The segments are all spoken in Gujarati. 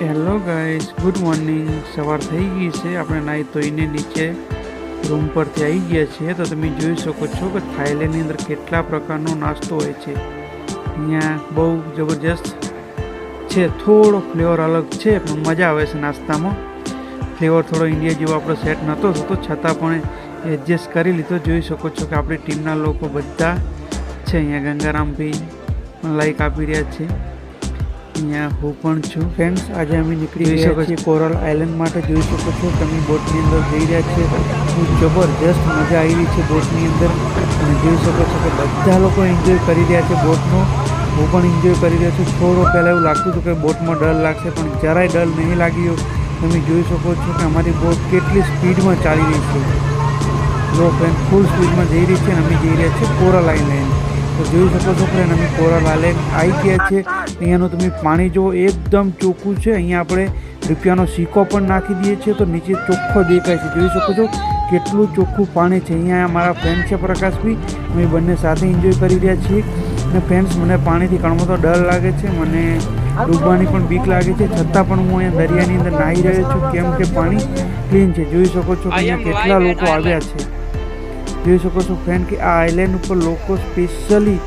Hello guys, good morning. સવાર થઈ ગઈ છે. આપણે નાહી ધોઈને નીચે રૂમ પરથી આવી ગયા છીએ. તો તમે જોઈ શકો છો કે થાઈલેન્ડની અંદર કેટલા પ્રકારનો નાસ્તો હોય છે. અહીંયા બહુ જબરજસ્ત છે. થોડો ફ્લેવર અલગ છે પણ મજા આવે છે નાસ્તામાં. ફ્લેવર થોડો ઇન્ડિયા જેવો આપણો સેટ નહોતો થતો, છતાં પણ એડજસ્ટ કરી લીધો. જોઈ શકો છો કે આપણી ટીમના લોકો બધા છે. અહીંયા ગંગારામભાઈ પણ લાઈક આપી રહ્યા છે. અહીંયા હું પણ છું. ફ્રેન્ડ્સ, આજે અમે નીકળી ગયા છીએ કોરલ આઇલેન્ડ માટે. જોઈ શકો છો તમે બોટની અંદર જઈ રહ્યા છે. જબરજસ્ત મજા આવી છે બોટની અંદર. અને જોઈ શકો છો કે બધા લોકો એન્જોય કરી રહ્યા છે બોટનો. હું પણ એન્જોય કરી રહ્યો છું. થોડો પહેલાં એવું લાગતું હતું કે બોટમાં ડર લાગશે, પણ જરાય ડર નહીં લાગ્યો. તમે જોઈ શકો છો કે અમારી બોટ કેટલી સ્પીડમાં ચાલી રહી છે. જો ફ્રેન્ડ, ફૂલ સ્પીડમાં જઈ રહી છે અને અમે જઈ રહ્યા છીએ કોરલ આઇલેન્ડ. તો જોઈ શકો છો ફ્રેન્ડ, અમે કોરલ આઇલેન્ડ આવી ગયા છે. અહીંયાનું તમે પાણી જુઓ, એકદમ ચોખ્ખું છે. અહીંયા આપણે રૂપિયાનો સિક્કો પણ નાખી દઈએ છીએ તો નીચે ચોખ્ખો દેખાય છે. જોઈ શકો છો કેટલું ચોખ્ખું પાણી છે. અહીંયા મારા ફ્રેન્ડ છે પ્રકાશભાઈ, અમે બંને સાથે એન્જોય કરી રહ્યા છીએ. અને ફ્રેન્ડ્સ, મને પાણીથી ઘણો તો ડર લાગે છે, મને ડૂબવાની પણ બીક લાગે છે, છતાં પણ હું અહીંયા દરિયાની અંદર નાહી રહ્યો છું, કેમ કે પાણી ક્લીન છે. જોઈ શકો છો કે અહીંયા કેટલા લોકો આવ્યા છે. જોઈ શકો છો ફ્રેન્ડ કે આ આઇલેન્ડ ઉપર લોકો સ્પેશિયલી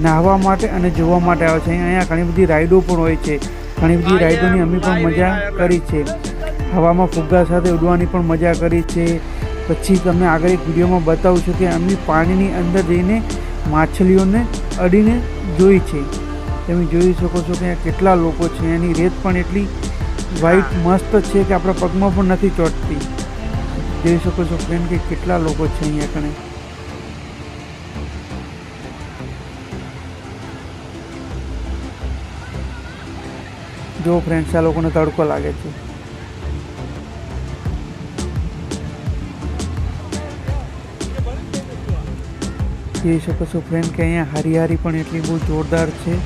નાહવા માટે અને જોવા માટે આવે છે. અહીંયા ઘણી બધી રાઈડો પણ હોય છે. ઘણી બધી રાઈડોની અમે પણ મજા કરી છે. હવામાં ફુગ્ગા સાથે ઉડવાની પણ મજા કરી છે. પછી તમને આગળ એક વિડીયોમાં બતાવું છું કે અમે પાણીની અંદર જઈને માછલીઓને અડીને જોઈ છે. તમે જોઈ શકો છો કે કેટલા લોકો છે. એની રેત પણ એટલી વ્હાઈટ મસ્ત છે કે આપણા પગમાં પણ નથી ચોંટતી. જોઈ શકો છો ફ્રેન્ડ કે કેટલા લોકો છે અહીંયા કણે. જો ફ્રેન્ડ્સ, આ લોકોને તડકો લાગે છે. જોઈ શકો છો ફ્રેન્ડ કે અહીંયા હરિયાળી પણ એટલી બહુ જોરદાર છે.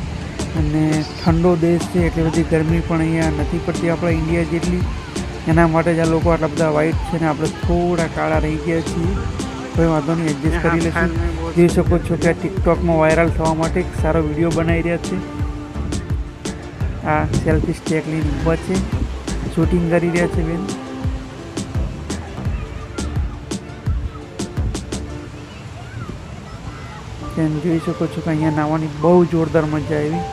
અને ઠંડો દેશ છે, એટલી બધી ગરમી પણ અહીંયા નથી પડતી આપણા ઇન્ડિયા જેટલી. એના માટે જ આ લોકો આટલા બધા વ્હાઈટ છે ને આપણે થોડા કાળા રહી ગયા છીએ. કોઈ વાંધો નહીં, એડજસ્ટ કરી લઈશું. જોઈ શકો છો કે આ ટિકટોકમાં વાયરલ થવા માટે એક સારો વિડીયો બનાવી રહ્યા છે. આ સેલ્ફી સ્ટેક લઈને ઊભા છે, શૂટિંગ કરી રહ્યા છે બેન. તેમ જોઈ શકો છો કે અહીંયા નાહવાની બહુ જોરદાર મજા આવી,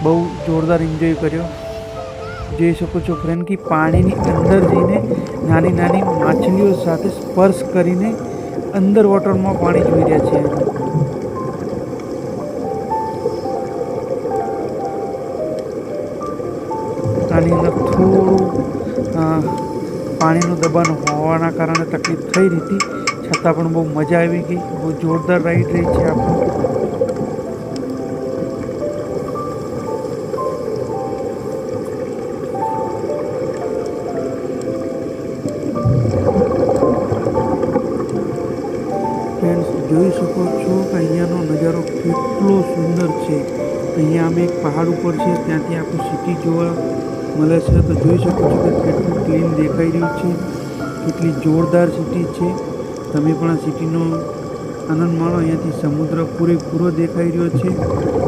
બહુ જોરદાર એન્જોય કર્યો. જોઈ શકો છો ફ્રેન્ડ કે પાણીની અંદર જઈને નાની નાની માછલીઓ સાથે સ્પર્શ કરીને અંડર વોટરમાં પાણી જોઈ રહ્યા છે. આની અંદર થોડું પાણીનું દબાણ હોવાના કારણે તકલીફ થઈ રહી હતી, છતાં પણ બહુ મજા આવી ગઈ. બહુ જોરદાર રાઈડ રહી છે આપણું. ફ્રેન્ડ્સ, જોઈ શકો છો કે અહીંયાનો નજારો કેટલો સુંદર છે. અહીંયા અમે એક પહાડ ઉપર છે, ત્યાંથી આખું સિટી જોવા મળે છે. તો જોઈ શકો છો કે કેટલું ક્લીન દેખાઈ રહ્યું છે, કેટલી જોરદાર સિટી છે. તમે પણ આ સિટીનો આનંદ માણો. અહીંયાથી સમુદ્ર પૂરેપૂરો દેખાઈ રહ્યો છે.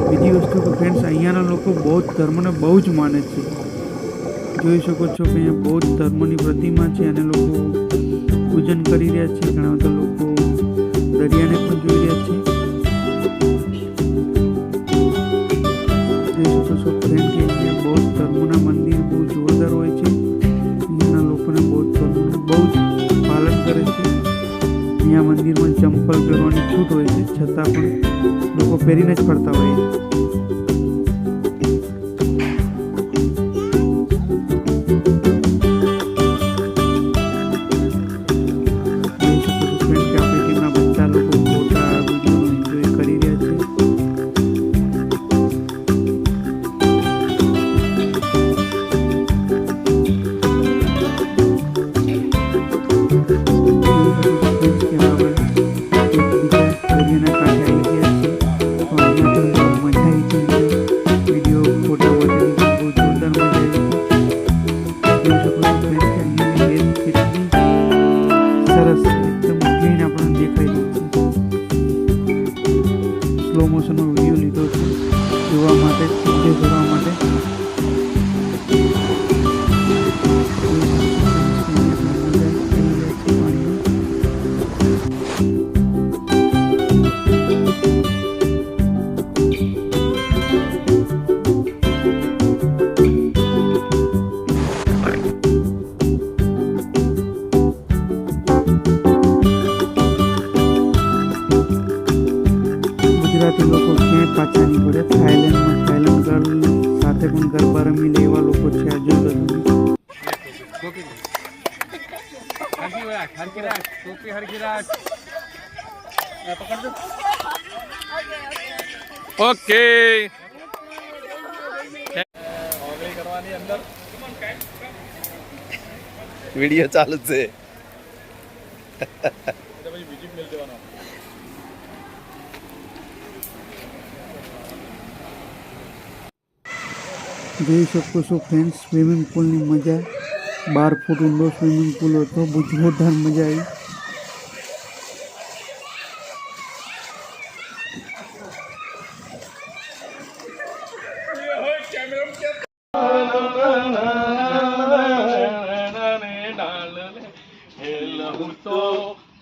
બીજી વસ્તુ કે ફ્રેન્ડ્સ, અહીંયાના લોકો બૌદ્ધ ધર્મને બહુ જ માને છે. જોઈ શકો છો કે અહીંયા બૌદ્ધ ધર્મની પ્રતિમા છે અને લોકો પૂજન કરી રહ્યા છે. ઘણા બધા લોકો દરિયાને પણ જોઈ રહ્યા છે. જોઈ શકો છો ફ્રેન્ડ કે અહીંયા બૌદ્ધ ધર્મના મંદિર બહુ જોરદાર હોય છે. અહીંયાના લોકોને બૌદ્ધ ધર્મનું બહુ જ પાલન કરે છે. અહીંયા મંદિરમાં ચંપલ પહેરવાની છૂટ હોય છે, છતાં પણ લોકો પહેરીને જ ફરતા હોય છે. મજા ગરબા રમી લે એવા લોકો છે. આ જોઈ લો તમે. ઓકે વિડિયો ચાલુ છે. જોઈ શકો છો ફ્રેન્ડ્સ, સ્વિમિંગ પુલની મજા. 12 ફૂટ ઊંડો સ્વિમિંગ પુલ હતો. બહુ જોરદાર મજા આવી.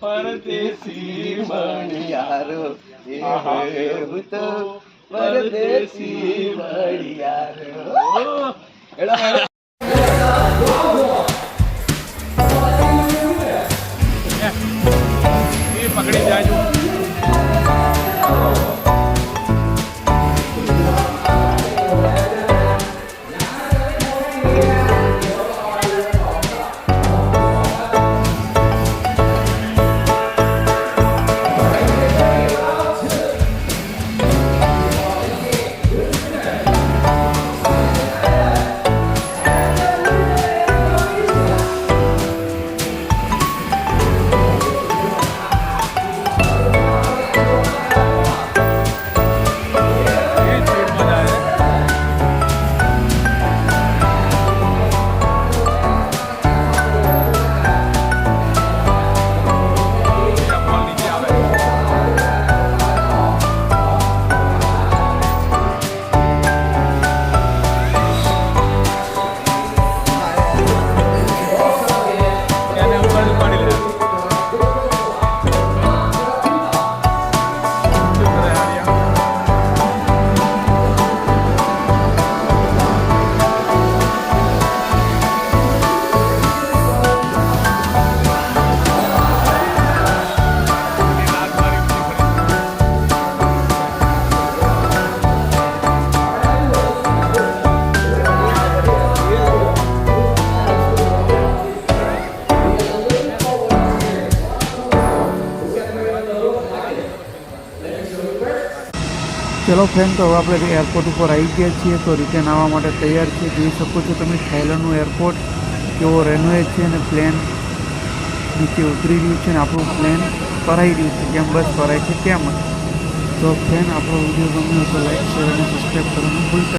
પરદેશી મણિયારો હું તો પરદેશી મણિયારો. પકડી જાજો. ચલો ફ્રેન્ડ, તો હવે આપણે એરપોર્ટ ઉપર આવી ગયા છીએ. તો રિટર્ન આવવા માટે તૈયાર છીએ. જોઈ શકો છો તમે થાઈલેન્ડનું એરપોર્ટ કેવો રેનોવેટ છે અને પ્લેન નીચે ઉતરી રહ્યું છે અને આપણું પ્લેન ભરાઈ રહ્યું છે. જેમ બસ ભરાય છે તેમ જ. તો ફ્રેન્ડ, આપણો વિડીયો ગમ્યો તો લાઈક, શેર અને સબસ્ક્રાઈબ કરવાનું ભૂલતા